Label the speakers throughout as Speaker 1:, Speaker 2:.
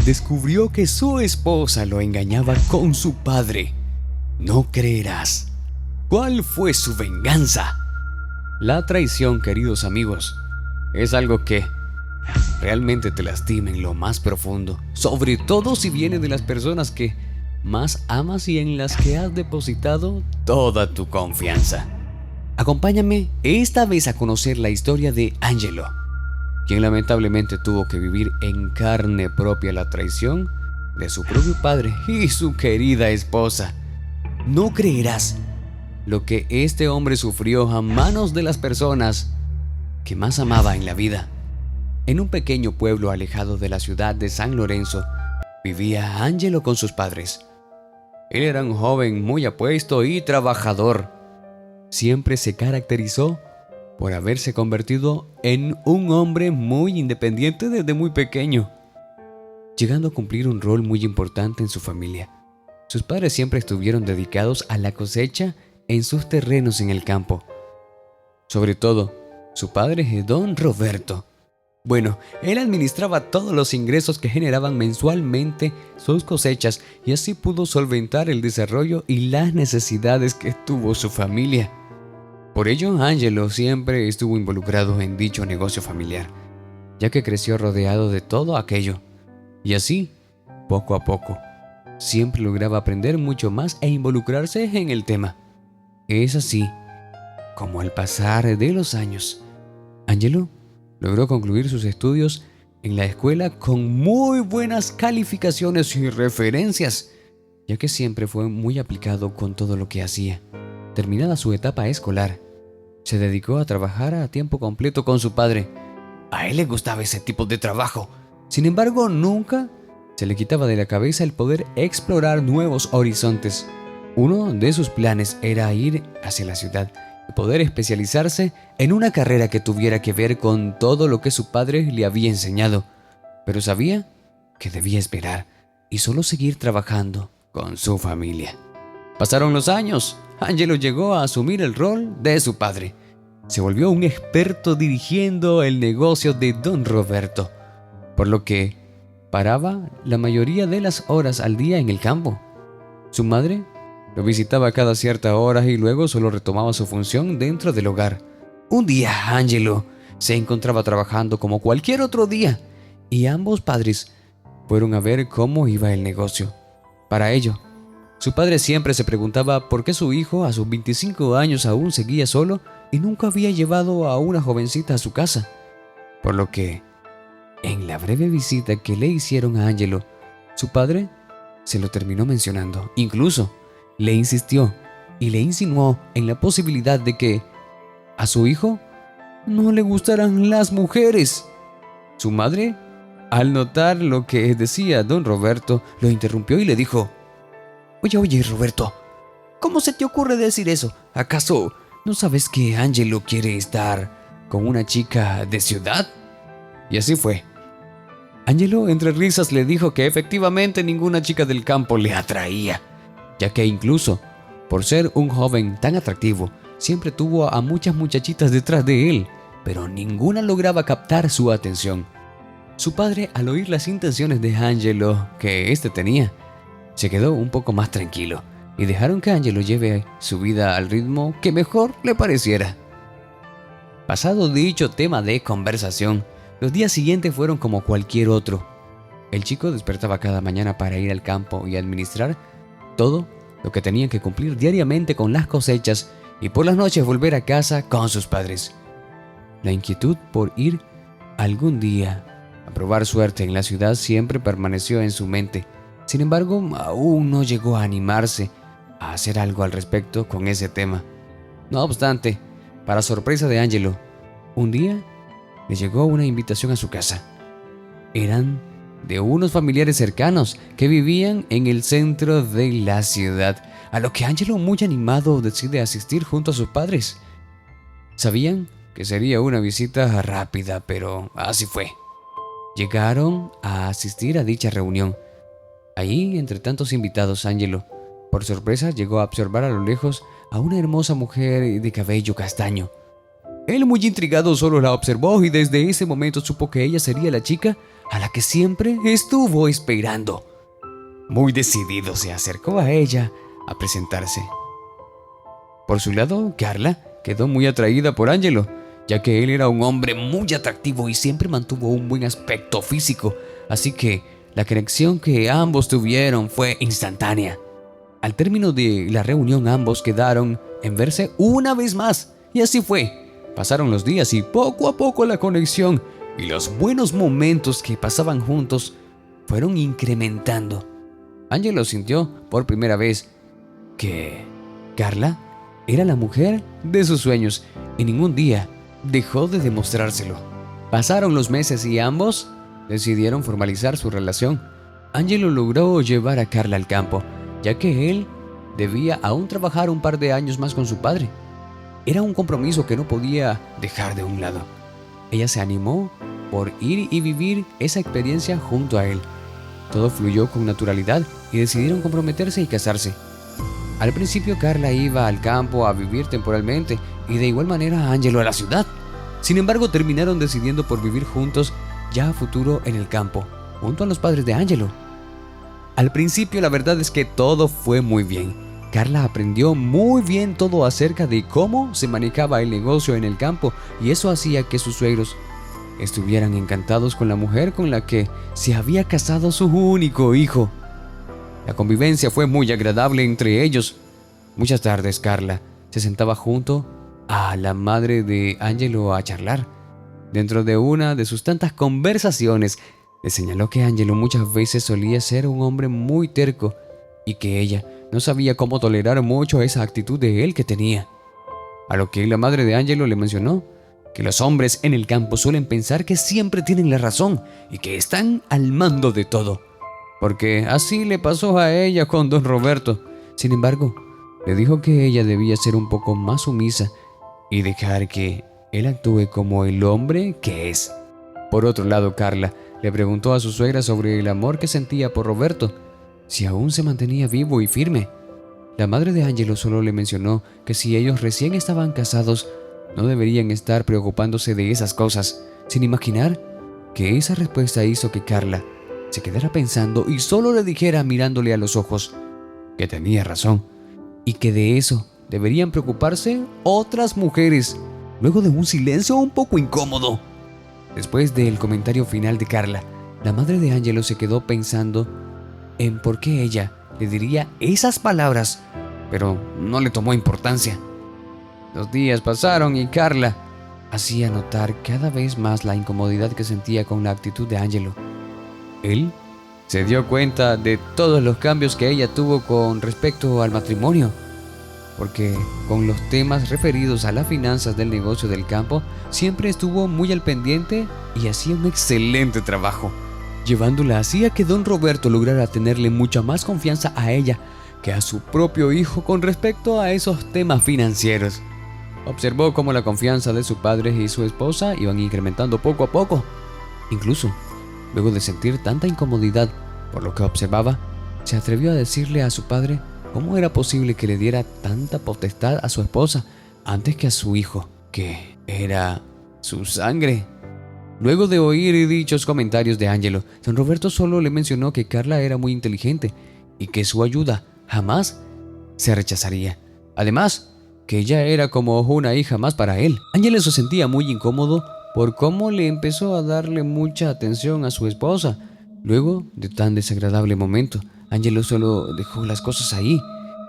Speaker 1: descubrió que su esposa lo engañaba con su padre. No creerás. ¿Cuál fue su venganza? La traición, queridos amigos, es algo que realmente te lastima en lo más profundo, sobre todo si viene de las personas que más amas y en las que has depositado toda tu confianza. Acompáñame esta vez a conocer la historia de Angelo, quien lamentablemente tuvo que vivir en carne propia la traición de su propio padre y su querida esposa. No creerás lo que este hombre sufrió a manos de las personas que más amaba en la vida. En un pequeño pueblo alejado de la ciudad de San Lorenzo, vivía Angelo con sus padres. Él era un joven muy apuesto y trabajador. Siempre se caracterizó por haberse convertido en un hombre muy independiente desde muy pequeño, llegando a cumplir un rol muy importante en su familia. Sus padres siempre estuvieron dedicados a la cosecha en sus terrenos en el campo. Sobre todo, su padre, don Roberto. Bueno, él administraba todos los ingresos que generaban mensualmente sus cosechas y así pudo solventar el desarrollo y las necesidades que tuvo su familia. Por ello, Angelo siempre estuvo involucrado en dicho negocio familiar, ya que creció rodeado de todo aquello. Y así, poco a poco, siempre lograba aprender mucho más e involucrarse en el tema. Es así como al pasar de los años, Angelo logró concluir sus estudios en la escuela con muy buenas calificaciones y referencias, ya que siempre fue muy aplicado con todo lo que hacía. Terminada su etapa escolar, se dedicó a trabajar a tiempo completo con su padre. A él le gustaba ese tipo de trabajo. Sin embargo, nunca se le quitaba de la cabeza el poder explorar nuevos horizontes. Uno de sus planes era ir hacia la ciudad y poder especializarse en una carrera que tuviera que ver con todo lo que su padre le había enseñado, pero sabía que debía esperar y solo seguir trabajando con su familia. Pasaron los años. Angelo llegó a asumir el rol de su padre. Se volvió un experto dirigiendo el negocio de don Roberto, por lo que paraba la mayoría de las horas al día en el campo. Su madre lo visitaba cada cierta hora y luego solo retomaba su función dentro del hogar. Un día Angelo se encontraba trabajando como cualquier otro día y ambos padres fueron a ver cómo iba el negocio. Para ello, su padre siempre se preguntaba por qué su hijo a sus 25 años aún seguía solo y nunca había llevado a una jovencita a su casa. Por lo que, en la breve visita que le hicieron a Angelo, su padre se lo terminó mencionando. Incluso le insistió y le insinuó en la posibilidad de que a su hijo no le gustaran las mujeres. Su madre, al notar lo que decía don Roberto, lo interrumpió y le dijo: Oye, Roberto, ¿cómo se te ocurre decir eso? ¿Acaso no sabes que Angelo quiere estar con una chica de ciudad? Y así fue. Angelo, entre risas, le dijo que efectivamente ninguna chica del campo le atraía, ya que incluso, por ser un joven tan atractivo, siempre tuvo a muchas muchachitas detrás de él, pero ninguna lograba captar su atención. Su padre, al oír las intenciones de Angelo que éste tenía, se quedó un poco más tranquilo y dejaron que Angelo lleve su vida al ritmo que mejor le pareciera. Pasado dicho tema de conversación, los días siguientes fueron como cualquier otro. El chico despertaba cada mañana para ir al campo y administrar todo lo que tenían que cumplir diariamente con las cosechas y por las noches volver a casa con sus padres. La inquietud por ir algún día a probar suerte en la ciudad siempre permaneció en su mente. Sin embargo, aún no llegó a animarse a hacer algo al respecto con ese tema. No obstante, para sorpresa de Angelo, un día le llegó una invitación a su casa. Eran de unos familiares cercanos que vivían en el centro de la ciudad, a lo que Angelo, muy animado, decide asistir junto a sus padres. Sabían que sería una visita rápida, pero así fue. Llegaron a asistir a dicha reunión. Allí, entre tantos invitados, Angelo, por sorpresa, llegó a observar a lo lejos a una hermosa mujer de cabello castaño. Él, muy intrigado, solo la observó y desde ese momento supo que ella sería la chica a la que siempre estuvo esperando. Muy decidido se acercó a ella a presentarse. Por su lado, Carla quedó muy atraída por Angelo, ya que él era un hombre muy atractivo y siempre mantuvo un buen aspecto físico, así que la conexión que ambos tuvieron fue instantánea. Al término de la reunión ambos quedaron en verse una vez más, y así fue. Pasaron los días y poco a poco la conexión y los buenos momentos que pasaban juntos fueron incrementando. Angelo sintió por primera vez que Carla era la mujer de sus sueños y ningún día dejó de demostrárselo. Pasaron los meses y ambos decidieron formalizar su relación. Angelo logró llevar a Carla al campo, ya que él debía aún trabajar un par de años más con su padre. Era un compromiso que no podía dejar de un lado. Ella se animó por ir y vivir esa experiencia junto a él. Todo fluyó con naturalidad y decidieron comprometerse y casarse. Al principio Carla iba al campo a vivir temporalmente y de igual manera Angelo a la ciudad. Sin embargo, terminaron decidiendo por vivir juntos ya a futuro en el campo, junto a los padres de Angelo. Al principio la verdad es que todo fue muy bien. Carla aprendió muy bien todo acerca de cómo se manejaba el negocio en el campo y eso hacía que sus suegros estuvieran encantados con la mujer con la que se había casado su único hijo. La convivencia fue muy agradable entre ellos. Muchas tardes Carla se sentaba junto a la madre de Angelo a charlar. Dentro de una de sus tantas conversaciones, le señaló que Angelo muchas veces solía ser un hombre muy terco y que ella no sabía cómo tolerar mucho esa actitud de él que tenía. A lo que la madre de Angelo le mencionó que los hombres en el campo suelen pensar que siempre tienen la razón y que están al mando de todo, porque así le pasó a ella con don Roberto. Sin embargo, le dijo que ella debía ser un poco más sumisa y dejar que él actúe como el hombre que es. Por otro lado, Carla le preguntó a su suegra sobre el amor que sentía por Roberto, si aún se mantenía vivo y firme. La madre de Angelo solo le mencionó que si ellos recién estaban casados, no deberían estar preocupándose de esas cosas, sin imaginar que esa respuesta hizo que Carla se quedara pensando y solo le dijera mirándole a los ojos que tenía razón y que de eso deberían preocuparse otras mujeres. Luego de un silencio un poco incómodo, después del comentario final de Carla, la madre de Angelo se quedó pensando en por qué ella le diría esas palabras, pero no le tomó importancia. Los días pasaron y Carla hacía notar cada vez más la incomodidad que sentía con la actitud de Angelo. Él se dio cuenta de todos los cambios que ella tuvo con respecto al matrimonio, porque con los temas referidos a las finanzas del negocio del campo siempre estuvo muy al pendiente y hacía un excelente trabajo, llevándola así a que don Roberto lograra tenerle mucha más confianza a ella que a su propio hijo con respecto a esos temas financieros. Observó cómo la confianza de su padre y su esposa iban incrementando poco a poco. Incluso, luego de sentir tanta incomodidad por lo que observaba, se atrevió a decirle a su padre cómo era posible que le diera tanta potestad a su esposa antes que a su hijo, que era su sangre. Luego de oír dichos comentarios de Angelo, don Roberto solo le mencionó que Carla era muy inteligente y que su ayuda jamás se rechazaría. Además, que ella era como una hija más para él. Angelo se sentía muy incómodo por cómo le empezó a darle mucha atención a su esposa. Luego de tan desagradable momento, Angelo solo dejó las cosas ahí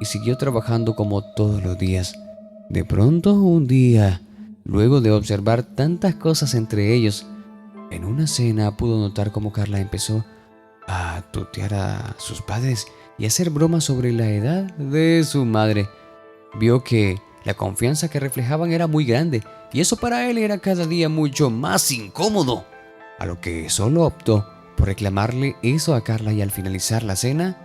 Speaker 1: y siguió trabajando como todos los días. De pronto, un día, luego de observar tantas cosas entre ellos, en una cena pudo notar cómo Carla empezó a tutear a sus padres y hacer bromas sobre la edad de su madre. Vio que la confianza que reflejaban era muy grande y eso para él era cada día mucho más incómodo, a lo que solo optó por reclamarle eso a Carla y al finalizar la cena,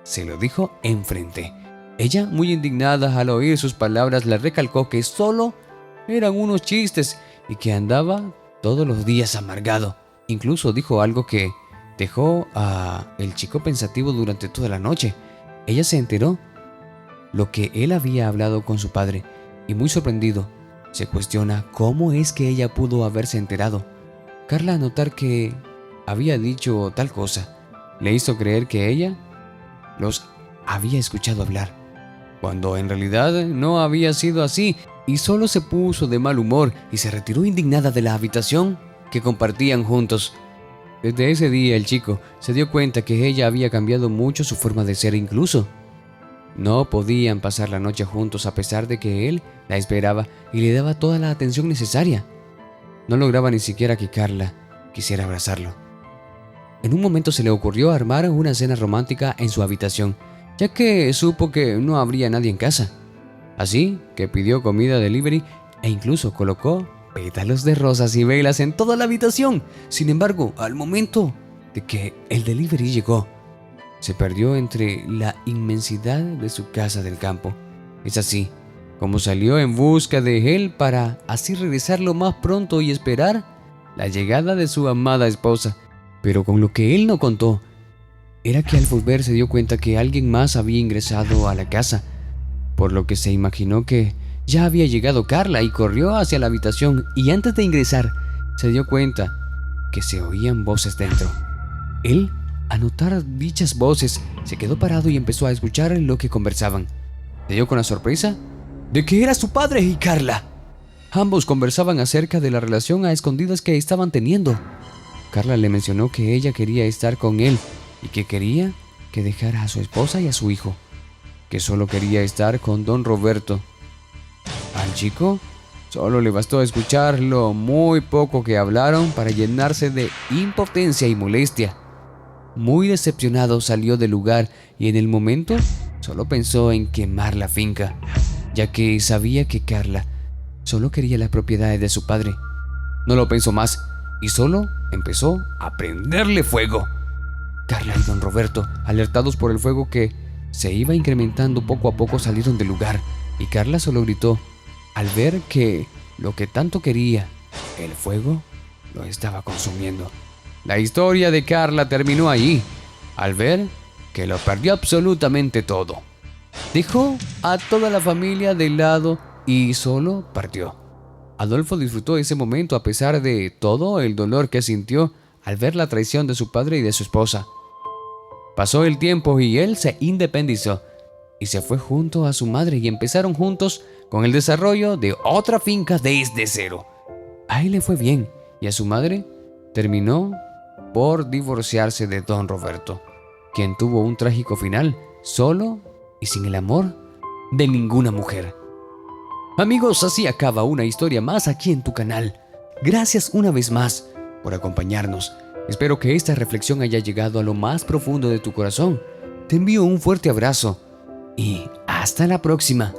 Speaker 1: se lo dijo enfrente. Ella, muy indignada al oír sus palabras, le recalcó que solo eran unos chistes y que andaba todos los días amargado. Incluso dijo algo que dejó a el chico pensativo durante toda la noche. Ella se enteró lo que él había hablado con su padre y muy sorprendido se cuestiona cómo es que ella pudo haberse enterado. Carla, al notar que había dicho tal cosa, le hizo creer que ella los había escuchado hablar, cuando en realidad no había sido así, y solo se puso de mal humor y se retiró indignada de la habitación que compartían juntos. Desde ese día el chico se dio cuenta que ella había cambiado mucho su forma de ser, incluso no podían pasar la noche juntos a pesar de que él la esperaba y le daba toda la atención necesaria. No lograba ni siquiera que Carla quisiera abrazarlo. En un momento se le ocurrió armar una cena romántica en su habitación, ya que supo que no habría nadie en casa. Así que pidió comida delivery e incluso colocó pétalos de rosas y velas en toda la habitación. Sin embargo, al momento de que el delivery llegó, se perdió entre la inmensidad de su casa del campo. Es así como salió en busca de él para así regresar lo más pronto y esperar la llegada de su amada esposa. Pero con lo que él no contó era que al volver se dio cuenta que alguien más había ingresado a la casa, por lo que se imaginó que ya había llegado Carla y corrió hacia la habitación, y antes de ingresar se dio cuenta que se oían voces dentro. Él, al notar dichas voces, se quedó parado y empezó a escuchar lo que conversaban. Se dio con la sorpresa de que era su padre y Carla. Ambos conversaban acerca de la relación a escondidas que estaban teniendo. Carla le mencionó que ella quería estar con él y que quería que dejara a su esposa y a su hijo, que solo quería estar con don Roberto. Al chico solo le bastó escuchar lo muy poco que hablaron para llenarse de impotencia y molestia. Muy decepcionado salió del lugar y en el momento solo pensó en quemar la finca, ya que sabía que Carla solo quería las propiedades de su padre. No lo pensó más y solo empezó a prenderle fuego. Carla y don Roberto, alertados por el fuego que se iba incrementando poco a poco, salieron del lugar, y Carla solo gritó al ver que lo que tanto quería, el fuego, lo estaba consumiendo. La historia de Carla terminó allí, al ver que lo perdió absolutamente todo. Dejó a toda la familia de lado y solo partió. Adolfo disfrutó ese momento a pesar de todo el dolor que sintió al ver la traición de su padre y de su esposa. Pasó el tiempo y él se independizó y se fue junto a su madre y empezaron juntos con el desarrollo de otra finca desde cero. A él le fue bien y a su madre terminó por divorciarse de don Roberto, quien tuvo un trágico final, solo y sin el amor de ninguna mujer. Amigos, así acaba una historia más aquí en tu canal. Gracias una vez más por acompañarnos. Espero que esta reflexión haya llegado a lo más profundo de tu corazón. Te envío un fuerte abrazo y hasta la próxima.